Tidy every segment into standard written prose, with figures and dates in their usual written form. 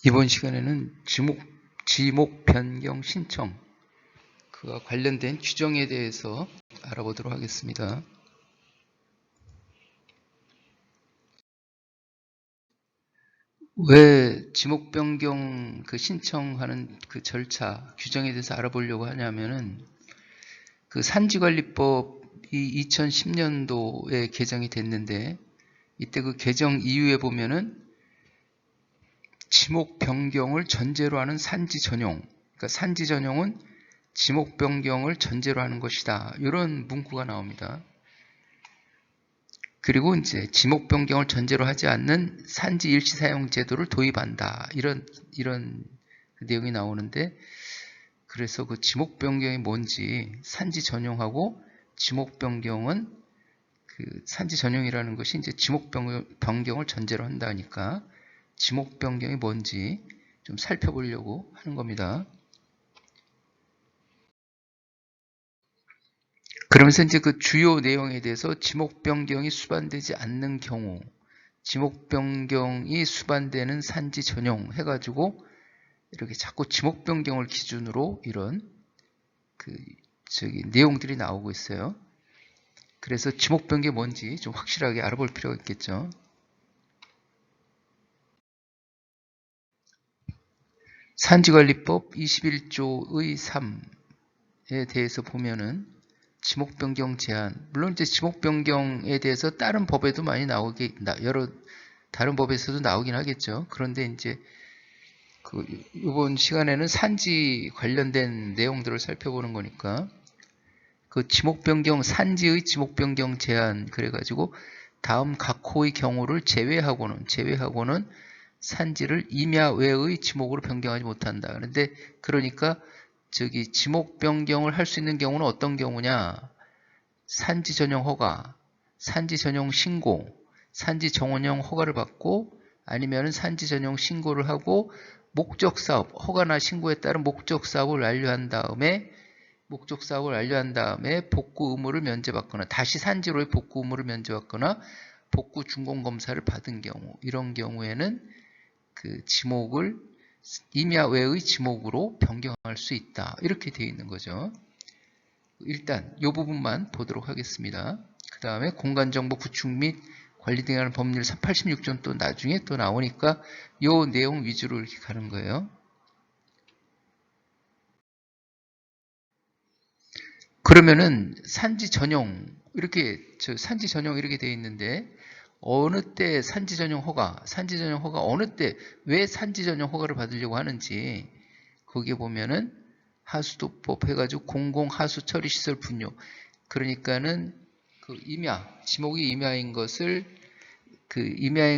이번 시간에는 지목 변경 신청 그와 관련된 규정에 대해서 알아보도록 하겠습니다. 왜 지목 변경 신청하는 절차 규정에 대해서 알아보려고 하냐면은 산지관리법이 2010년도에 개정이 됐는데 이때 그 개정 이유에 보면은 지목 변경을 전제로 하는 산지 전용, 그러니까 산지 전용은 지목 변경을 전제로 하는 것이다. 이런 문구가 나옵니다. 그리고 이제 지목 변경을 전제로 하지 않는 산지 일시 사용 제도를 도입한다. 이런 내용이 나오는데, 그래서 그 지목 변경이 뭔지, 산지 전용하고 지목 변경은 산지 전용이라는 것이 이제 지목 변경을 전제로 한다니까 지목 변경이 뭔지 좀 살펴보려고 하는 겁니다. 그러면서 이제 그 주요 내용에 대해서 지목 변경이 수반되지 않는 경우, 지목 변경이 수반되는 산지 전용 해가지고 이렇게 자꾸 지목 변경을 기준으로 이런 내용들이 나오고 있어요. 그래서 지목 변경이 뭔지 좀 확실하게 알아볼 필요가 있겠죠. 산지관리법 21조의 3에 대해서 보면은 지목 변경 제한, 물론 이제 지목 변경에 대해서 다른 법에도 많이 여러 다른 법에서도 나오긴 하겠죠. 그런데 이제 이번 시간에는 산지 관련된 내용들을 살펴보는 거니까 지목 변경, 산지의 지목 변경 제한 그래가지고 다음 각 호의 경우를 제외하고는 산지를 임야 외의 지목으로 변경하지 못한다. 그런데 그러니까 지목 변경을 할 수 있는 경우는 어떤 경우냐? 산지 전용 허가, 산지 전용 신고, 산지 정원형 허가를 받고 아니면 산지 전용 신고를 하고 목적 사업, 허가나 신고에 따른 목적 사업을 완료한 다음에 복구 의무를 면제받거나 다시 산지로의 복구 의무를 면제받거나 복구 준공 검사를 받은 경우, 이런 경우에는 지목을 임야 외의 지목으로 변경할 수 있다. 이렇게 되어 있는 거죠. 일단 이 부분만 보도록 하겠습니다. 그 다음에 공간정보 구축 및 관리 등에 관한 법률 86조 또 나중에 또 나오니까 이 내용 위주로 이렇게 가는 거예요. 그러면은 산지 전용 이렇게 되어 있는데 어느 때 산지 전용 허가 어느 때 왜 산지 전용 허가를 받으려고 하는지 거기에 보면은 하수도법 해가지고 공공하수 처리시설 분류, 그러니까는 지목이 임야인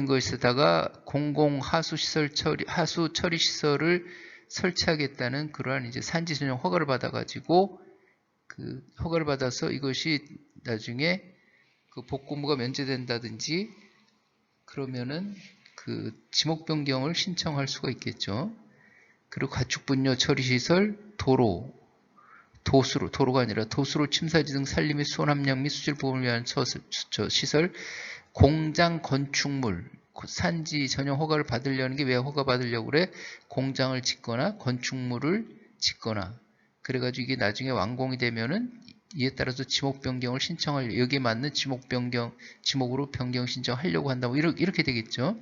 것에다가 공공하수 처리시설을 설치하겠다는 그러한 이제 산지 전용 허가를 받아가지고 허가를 받아서 이것이 나중에 복구무가 면제된다든지 그러면은 지목 변경을 신청할 수가 있겠죠. 그리고 가축분뇨 처리시설, 도로가 아니라 도수로 침사지 등 산림 및 수온 함량 및 수질 보호를 위한 시설, 공장 건축물, 산지 전용 허가를 받으려는 게 왜 허가 받으려고 그래? 공장을 짓거나 건축물을 짓거나 그래가지고 이게 나중에 완공이 되면은 이에 따라서 지목 변경을 여기에 맞는 지목으로 변경 신청하려고 한다. 뭐 이렇게 되겠죠.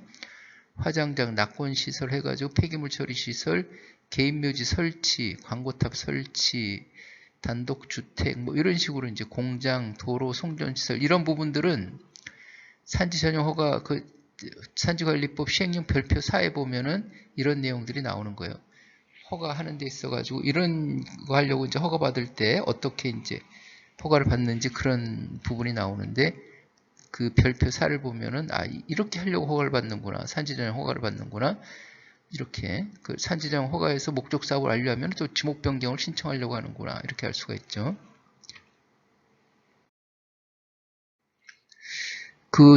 화장장, 낙원시설 해가지고 폐기물 처리시설, 개인묘지 설치, 광고탑 설치, 단독주택, 뭐 이런 식으로 이제 공장, 도로, 송전시설, 이런 부분들은 산지 전용 허가, 산지관리법 시행령 별표 4에 보면은 이런 내용들이 나오는 거예요. 허가하는 데 있어가지고 이런 거 하려고 이제 허가 받을 때 어떻게 이제 허가를 받는지 그런 부분이 나오는데 별표 4를 보면은 이렇게 하려고 허가를 받는구나. 산지전용 허가를 받는구나. 이렇게 산지전용 허가에서 목적 사업을 완료하면 또 지목 변경을 신청하려고 하는구나. 이렇게 할 수가 있죠.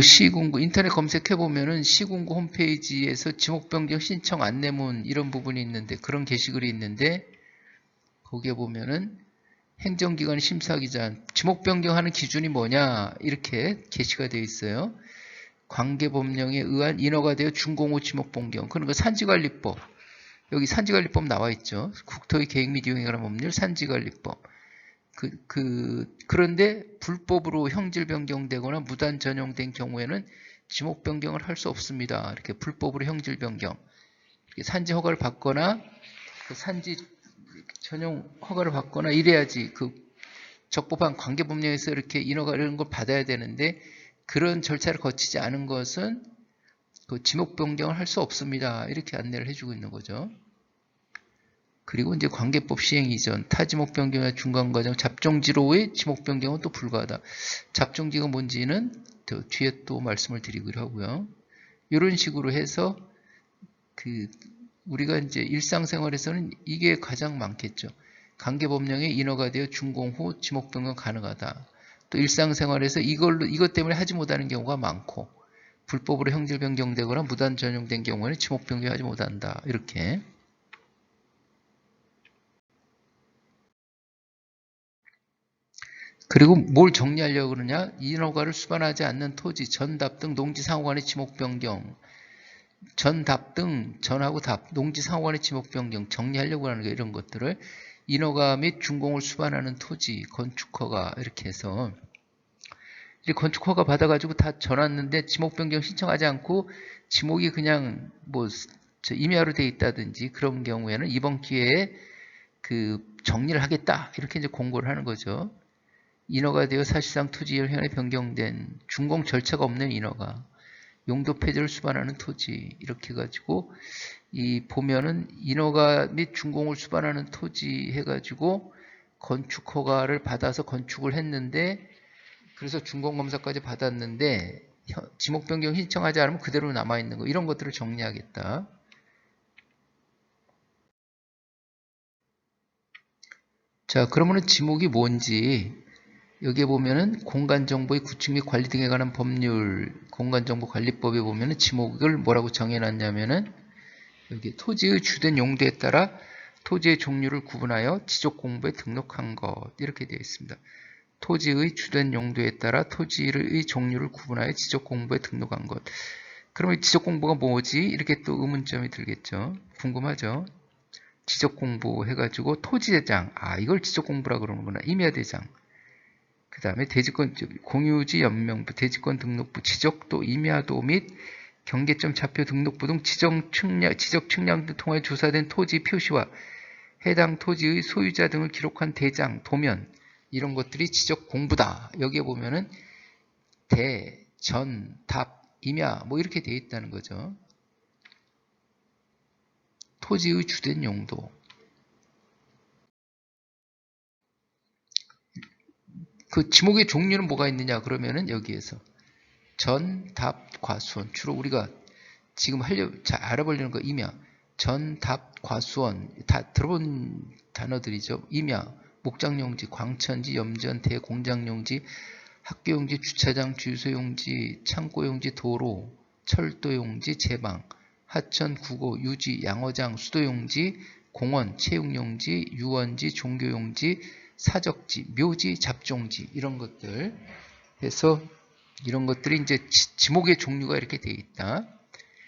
시군구 인터넷 검색해 보면은 시군구 홈페이지에서 지목 변경 신청 안내문 이런 부분이 있는데 그런 게시글이 있는데 거기에 보면은 행정기관 심사기관 지목 변경하는 기준이 뭐냐 이렇게 게시가 되어 있어요. 관계법령에 의한 인허가 되어 준공후 지목 변경, 그러니까 산지관리법 여기 산지관리법 나와 있죠. 국토의 계획 및 이용에 관한 법률 산지관리법. 그런데 불법으로 형질 변경되거나 무단 전용된 경우에는 지목 변경을 할 수 없습니다. 이렇게 불법으로 형질 변경. 산지 허가를 받거나 그 산지 전용 허가를 받거나 이래야지 그 적법한 관계법령에서 이렇게 인허가 이런 걸 받아야 되는데 그런 절차를 거치지 않은 것은 그 지목 변경을 할 수 없습니다. 이렇게 안내를 해주고 있는 거죠. 그리고 이제 관계법 시행 이전, 타지목 변경이나 중간과정, 잡종지로의 지목 변경은 또 불가하다. 잡종지가 뭔지는 뒤에 또 말씀을 드리기로 하고요. 이런 식으로 해서 우리가 이제 일상생활에서는 이게 가장 많겠죠. 관계법령에 인허가 되어 준공 후 지목 변경 가능하다. 또 일상생활에서 이것 때문에 하지 못하는 경우가 많고, 불법으로 형질 변경되거나 무단 전용된 경우에는 지목 변경하지 못한다. 이렇게. 그리고 뭘 정리하려고 그러냐? 인허가를 수반하지 않는 토지, 전답 등 농지 상호간의 지목 변경. 전답 등 전하고 답, 농지 상호간의 지목 변경 정리하려고 하는 게 이런 것들을 인허가 및 준공을 수반하는 토지, 건축허가 이렇게 해서 건축허가 받아가지고 다 전왔는데 지목 변경 신청하지 않고 지목이 그냥 뭐 임야로 돼 있다든지 그런 경우에는 이번 기회에 정리를 하겠다 이렇게 이제 공고를 하는 거죠. 인허가 되어 사실상 토지 혈연에 변경된 준공 절차가 없는 인허가, 용도 폐지를 수반하는 토지 이렇게 해가지고 보면은 인허가 및 준공을 수반하는 토지 해가지고 건축 허가를 받아서 건축을 했는데 그래서 준공검사까지 받았는데 지목 변경 신청하지 않으면 그대로 남아있는 거 이런 것들을 정리하겠다. 자, 그러면은 지목이 뭔지 여기에 보면은 공간정보의 구축 및 관리 등에 관한 법률 공간정보관리법에 보면은 지목을 뭐라고 정해놨냐면은 여기 토지의 주된 용도에 따라 토지의 종류를 구분하여 지적공부에 등록한 것 이렇게 되어 있습니다. 토지의 주된 용도에 따라 토지의 종류를 구분하여 지적공부에 등록한 것. 그러면 지적공부가 뭐지? 이렇게 또 의문점이 들겠죠. 궁금하죠? 지적공부 해가지고 토지대장, 이걸 지적공부라 그러는구나. 임야대장. 그 다음에 대지권, 공유지 연명부, 대지권 등록부, 지적도, 임야도 및 경계점 좌표 등록부 등 지적 측량 등 통해 조사된 토지 표시와 해당 토지의 소유자 등을 기록한 대장, 도면 이런 것들이 지적 공부다. 여기에 보면은 대, 전, 답, 임야 뭐 이렇게 되어 있다는 거죠. 토지의 주된 용도. 그 지목의 종류는 뭐가 있느냐 그러면은 여기에서 전, 답, 과수원 주로 우리가 지금 잘 알아보려는 거 임야, 전, 답, 과수원 다 들어본 단어들이죠. 임야, 목장용지, 광천지, 염전, 대공장용지, 학교용지, 주차장, 주유소용지, 창고용지, 도로, 철도용지, 제방, 하천, 국어, 유지, 양어장, 수도용지, 공원, 체육용지, 유원지, 종교용지, 사적지, 묘지, 잡종지 이런 것들 해서 이런 것들이 이제 지목의 종류가 이렇게 되어 있다.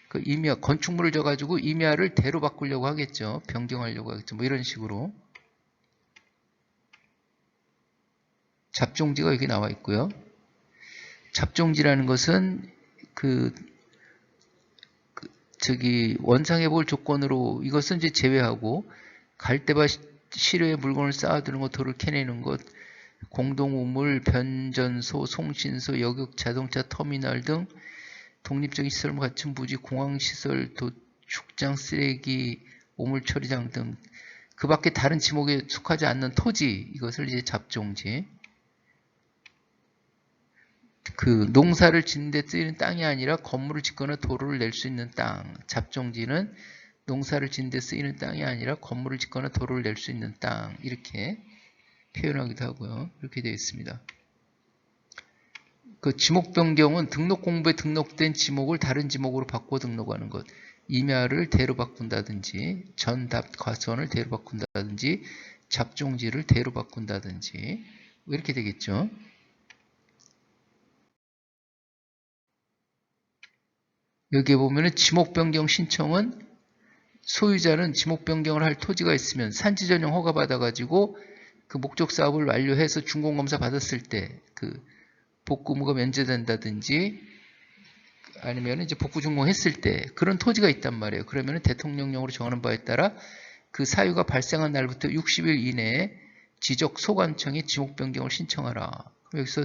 그 임야, 건축물을 져가지고 임야를 대로 바꾸려고 하겠죠. 변경하려고 하겠죠. 뭐 이런 식으로. 잡종지가 여기 나와 있고요. 잡종지라는 것은 원상해 볼 조건으로 이것은 이제 제외하고 갈대밭 시료에 물건을 쌓아두는 것, 돌을 캐내는 것, 공동우물, 변전소, 송신소, 여객, 자동차 터미널 등 독립적인 시설을 갖춘 부지, 공항시설, 도축장, 쓰레기, 오물처리장 등 그 밖에 다른 지목에 속하지 않는 토지, 이것을 이제 잡종지. 농사를 짓는 데 쓰이는 땅이 아니라 건물을 짓거나 도로를 낼 수 있는 땅. 잡종지는 농사를 짓는 데 쓰이는 땅이 아니라 건물을 짓거나 도로를 낼 수 있는 땅. 이렇게 표현하기도 하고요. 이렇게 되어 있습니다. 지목 변경은 등록 공부에 등록된 지목을 다른 지목으로 바꿔 등록하는 것. 임야를 대로 바꾼다든지, 전답 과수원을 대로 바꾼다든지, 잡종지를 대로 바꾼다든지, 이렇게 되겠죠. 여기에 보면은 지목 변경 신청은 소유자는 지목 변경을 할 토지가 있으면 산지 전용 허가 받아가지고 그 목적 사업을 완료해서 준공검사 받았을 때 그 복구 의무가 면제된다든지 아니면 이제 복구 준공했을 때 그런 토지가 있단 말이에요. 그러면 대통령령으로 정하는 바에 따라 그 사유가 발생한 날부터 60일 이내에 지적 소관청에 지목 변경을 신청하라. 그럼 여기서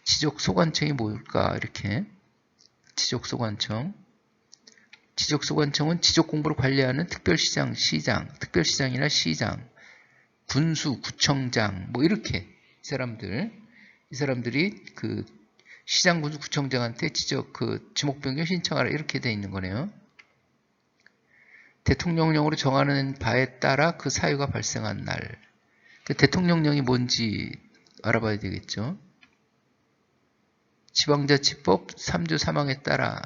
지적 소관청이 뭘까? 이렇게 지적 소관청. 지적 소관청은 지적 공부를 관리하는 특별시장, 시장, 특별시장이나 시장, 군수, 구청장, 뭐 이렇게 이 사람들이 그 시장, 군수, 구청장한테 지적 그 지목 변경 신청하라 이렇게 돼 있는 거네요. 대통령령으로 정하는 바에 따라 그 사유가 발생한 날. 그 대통령령이 뭔지 알아봐야 되겠죠. 지방자치법 3조 3항에 따라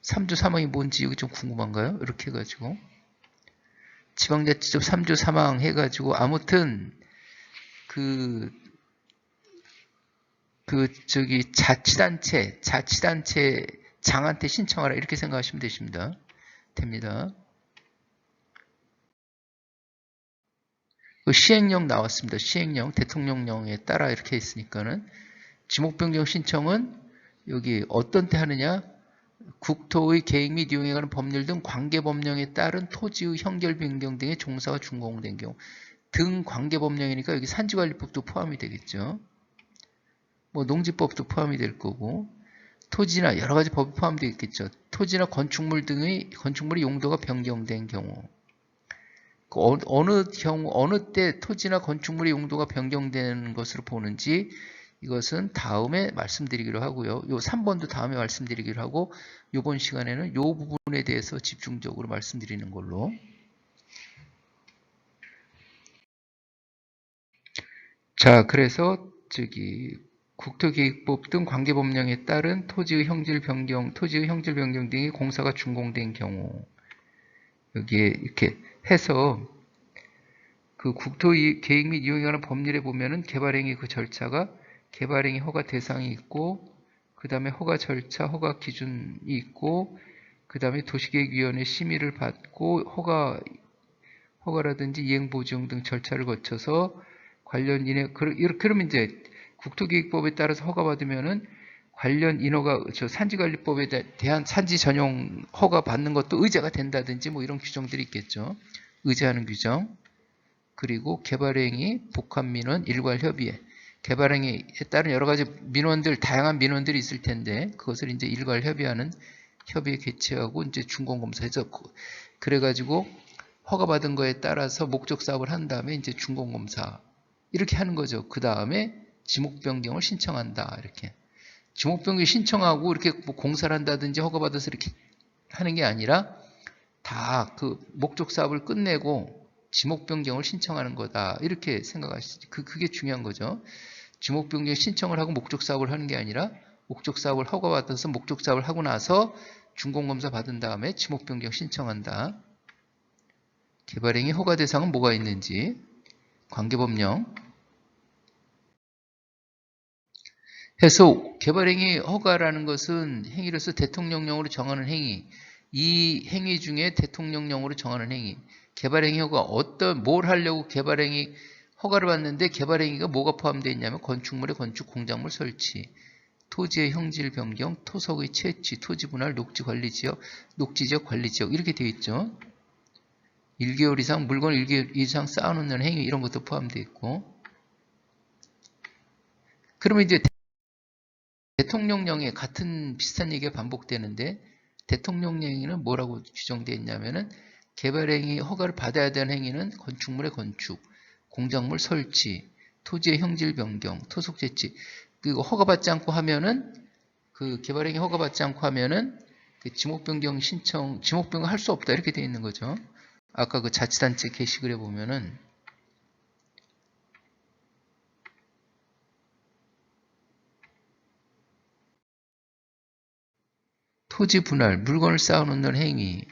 3조 3항이 뭔지 여기 좀 궁금한가요? 이렇게 해가지고 지방자치법 3조 3항 해가지고 아무튼 저기 자치단체 장한테 신청하라 이렇게 생각하시면 됩니다. 그 시행령 나왔습니다. 시행령 대통령령에 따라 이렇게 있으니까는 지목 변경 신청은 여기 어떤 때 하느냐? 국토의 계획 및 이용에 관한 법률 등 관계법령에 따른 토지의 형결 변경 등의 종사가 준공된 경우 등 관계법령이니까 여기 산지관리법도 포함이 되겠죠. 뭐 농지법도 포함이 될 거고 토지나 여러 가지 법이 포함되어 있겠죠. 토지나 건축물의 용도가 변경된 경우 어느 때 토지나 건축물의 용도가 변경되는 것으로 보는지 이것은 다음에 말씀드리기로 하고요. 요 3번도 다음에 말씀드리기로 하고 이번 시간에는 요 부분에 대해서 집중적으로 말씀드리는 걸로. 자, 그래서 저기 국토계획법 등 관계법령에 따른 토지의 형질 변경 등의 공사가 준공된 경우 여기에 이렇게 해서 그 국토계획 및 이용에 관한 법률에 보면은 개발행위 그 절차가 개발행위 허가 대상이 있고 그 다음에 허가 절차, 허가 기준이 있고 그 다음에 도시계획위원회 심의를 받고 허가라든지 이행보증 등 절차를 거쳐서 관련 그러면 이제 국토계획법에 따라서 허가받으면은 관련 인허가 산지관리법에 대한 산지 전용 허가 받는 것도 의제가 된다든지 뭐 이런 규정들이 있겠죠. 의제하는 규정. 그리고 개발행위, 복합민원, 일괄협의회. 개발행위에 따른 여러 가지 다양한 민원들이 있을 텐데 그것을 이제 일괄협의하는 협의회 개최하고 이제 준공검사해서 그래가지고 허가받은 거에 따라서 목적 사업을 한 다음에 이제 준공검사 이렇게 하는 거죠. 그 다음에 지목 변경을 신청한다 이렇게. 지목 변경 신청하고 이렇게 뭐 공사를 한다든지 허가받아서 이렇게 하는 게 아니라 다 그 목적 사업을 끝내고 지목 변경을 신청하는 거다 이렇게 생각하시죠. 그게 중요한 거죠. 지목 변경 신청을 하고 목적 사업을 하는 게 아니라 목적 사업을 허가받아서 목적 사업을 하고 나서 준공검사 받은 다음에 지목 변경 신청한다. 개발행위 허가 대상은 뭐가 있는지 관계법령 해서 개발행위 허가라는 것은 행위로서 대통령령으로 정하는 행위 이 행위 중에 대통령령으로 정하는 행위 개발행위 허가 뭘 하려고 개발행위 허가를 받는데 개발행위가 뭐가 포함되어 있냐면 건축물의 건축, 공작물 설치, 토지의 형질 변경, 토석의 채취, 토지 분할, 녹지 관리지역, 녹지지역 관리지역 이렇게 되어 있죠. 1개월 이상 물건 1개월 이상 쌓아놓는 행위 이런 것도 포함되어 있고 그러면 이제 대통령령에 같은 비슷한 얘기가 반복되는데 대통령령에는 뭐라고 규정되어 있냐면은 개발행위 허가를 받아야 되는 행위는 건축물의 건축, 공작물 설치, 토지의 형질 변경, 토속 채취 그리고 허가받지 않고 하면은 그 개발행위 허가받지 않고 하면은 그 지목 변경 할 수 없다 이렇게 되어 있는 거죠. 아까 그 자치단체 게시글에 보면은 토지 분할, 물건을 쌓아놓는 행위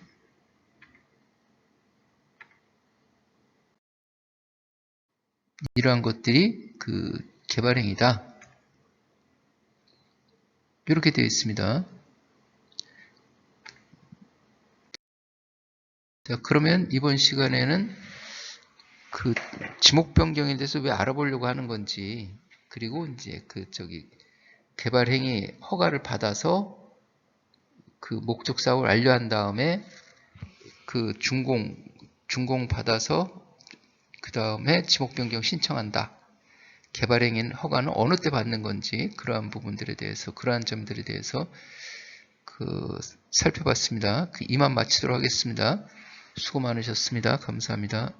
이러한 것들이 그 개발행위다. 이렇게 되어 있습니다. 자, 그러면 이번 시간에는 그 지목 변경에 대해서 왜 알아보려고 하는 건지, 그리고 이제 개발 행위 허가를 받아서 그 목적 사업을 완료한 다음에 그 준공 받아서 그 다음에 지목 변경 신청한다. 개발 행위 허가는 어느 때 받는 건지, 그러한 부분들에 대해서, 그러한 점들에 대해서 살펴봤습니다. 이만 마치도록 하겠습니다. 수고 많으셨습니다. 감사합니다.